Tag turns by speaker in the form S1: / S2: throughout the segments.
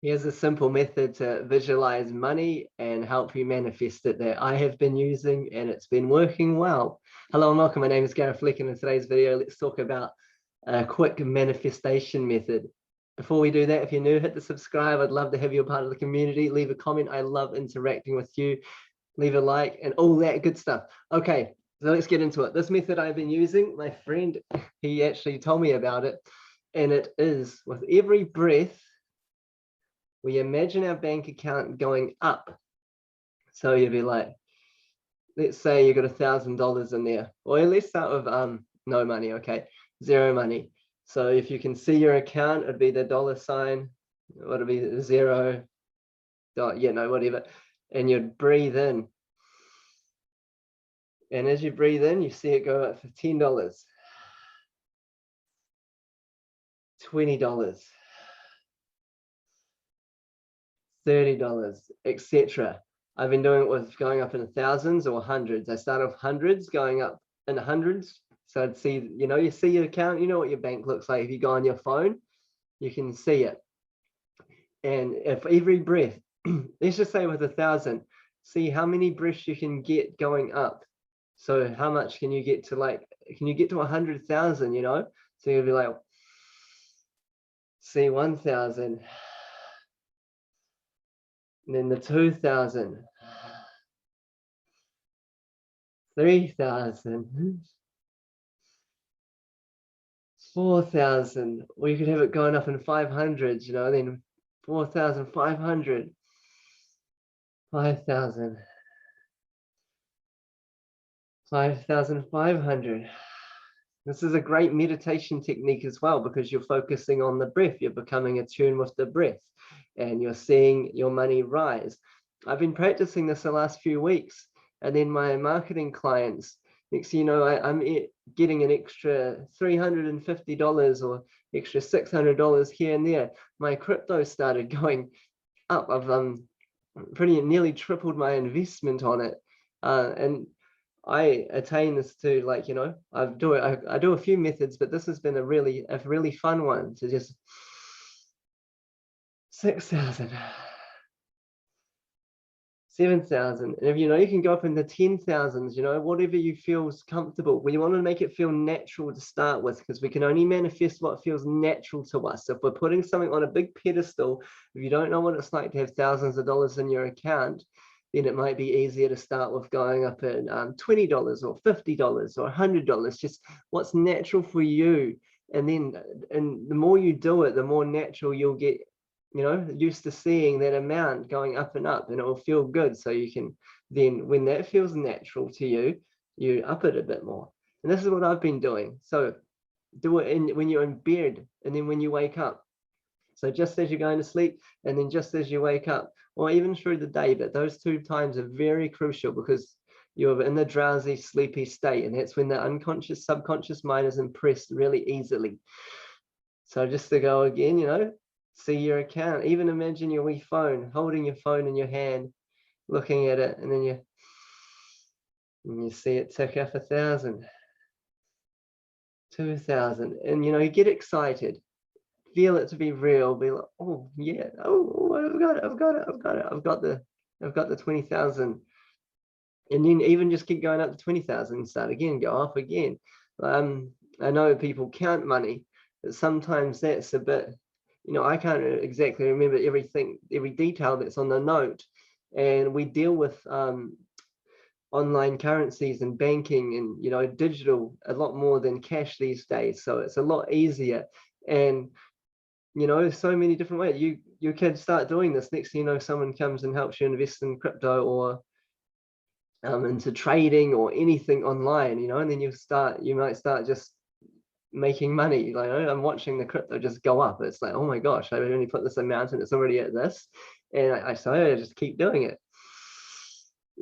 S1: Here's a simple method to visualize money and help you manifest it that I have been using and it's been working well. Hello and welcome. My name is Gareth Flick, and in today's video, let's talk about a quick manifestation method. Before we do that, if you're new, hit the subscribe. I'd love to have you a part of the community. Leave a comment. I love interacting with you. Leave a like and all that good stuff. Okay, so let's get into it. This method I've been using, my friend, he actually told me about it, and it is with every breath, we imagine our bank account going up. So you'd be like, let's say you got $1,000 in there. Or let's start with no money, okay? Zero money. So if you can see your account, it'd be the dollar sign, would it be zero dot, yeah, no, whatever. And you'd breathe in. And as you breathe in, you see it go up for $10, $20, $30, etc. I've been doing it with going up in thousands or hundreds. I start off hundreds, going up in hundreds. So I'd see, you see your account, you know what your bank looks like. If you go on your phone, you can see it. And if every breath, let's just say with 1,000, see how many breaths you can get going up. So how much can you get to, like, can you get to 100,000, So you'll be like, see 1,000. And then the 2,000, 3,000, 4,000, or you could have it going up in 500s, then 4,500, 5,000, 5,500. This is a great meditation technique as well, because you're focusing on the breath. You're becoming attuned with the breath and you're seeing your money rise. I've been practicing this the last few weeks, and then my marketing clients, next thing you know, I'm getting an extra $350 or extra $600 here and there. My crypto started going up. I've pretty nearly tripled my investment on it, and I attain this to, like, I do a few methods, but this has been a really fun one to just 6,000, 7,000, and if you can go up into 10,000s, whatever you feel is comfortable. We want to make it feel natural to start with, because we can only manifest what feels natural to us. If we're putting something on a big pedestal, if you don't know what it's like to have thousands of dollars in your account, then it might be easier to start with going up at $20 or $50 or $100, just what's natural for you. And then, and the more you do it, the more natural you'll get, used to seeing that amount going up and up, and it will feel good. So you can then, when that feels natural to you, you up it a bit more. And this is what I've been doing. So do it when you're in bed, and then when you wake up. So just as you're going to sleep, and then just as you wake up, or even through the day. But those two times are very crucial, because you're in the drowsy, sleepy state, and that's when the unconscious, subconscious mind is impressed really easily. So just to go again, see your account. Even imagine your wee phone, holding your phone in your hand, looking at it, and then you see it tick up 1,000, 2,000, and you get excited. Feel it to be real. Be like, oh yeah, oh, I've got it, I've got the 20,000, and then even just keep going up to 20,000 and start again, go up again. I know people count money, but sometimes that's a bit, I can't exactly remember everything, every detail that's on the note, and we deal with online currencies and banking and digital a lot more than cash these days, so it's a lot easier. And so many different ways you can start doing this. Next thing you know, someone comes and helps you invest in crypto or into trading or anything online, and then you might start just making money. Like, I'm watching the crypto just go up. It's like, oh my gosh, I only put this amount and it's already at this, and I just keep doing it.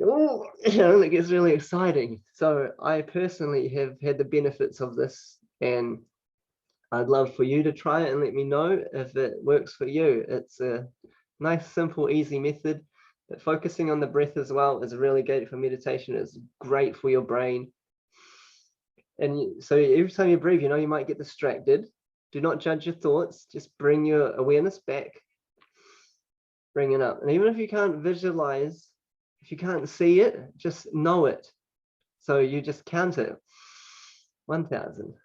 S1: Oh, it gets really exciting. So I personally have had the benefits of this, and I'd love for you to try it and let me know if it works for you. It's a nice, simple, easy method. But focusing on the breath as well is really great for meditation. It's great for your brain. And so every time you breathe, you might get distracted. Do not judge your thoughts. Just bring your awareness back. bring it up. And even if you can't visualize, if you can't see it, just know it. So you just count it. 1,000,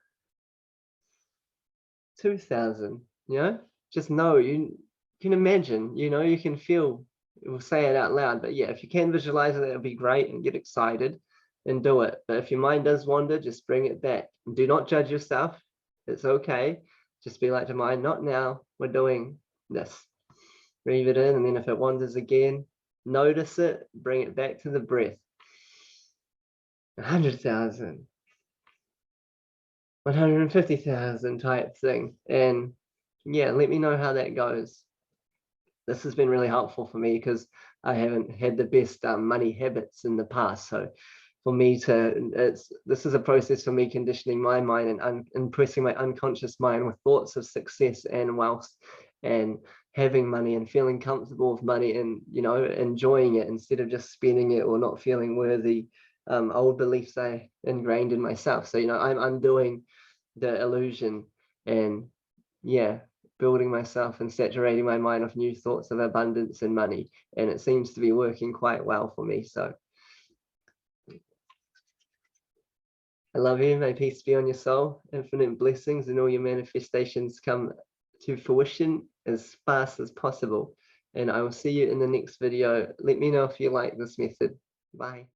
S1: 2,000, you know, just know, you can imagine, you know, you can feel, we'll say it out loud. But yeah, if you can visualize it, that would be great, and get excited and do it. But if your mind does wander, just bring it back. Do not judge yourself. It's okay. Just be like to mind, not now, we're doing this. Breathe it in, and then if it wanders again, notice it, bring it back to the breath. 100,000, 150,000 type thing. And yeah, let me know how that goes. This has been really helpful for me because I haven't had the best money habits in the past. So for me to, this is a process for me conditioning my mind and impressing my unconscious mind with thoughts of success and wealth and having money and feeling comfortable with money and, you know, enjoying it instead of just spending it or not feeling worthy. Old beliefs I ingrained in myself. So, you know, I'm undoing the illusion and yeah, building myself and saturating my mind with new thoughts of abundance and money. And it seems to be working quite well for me. So I love you. May peace be on your soul. Infinite blessings and all your manifestations come to fruition as fast as possible. And I will see you in the next video. Let me know if you like this method. Bye.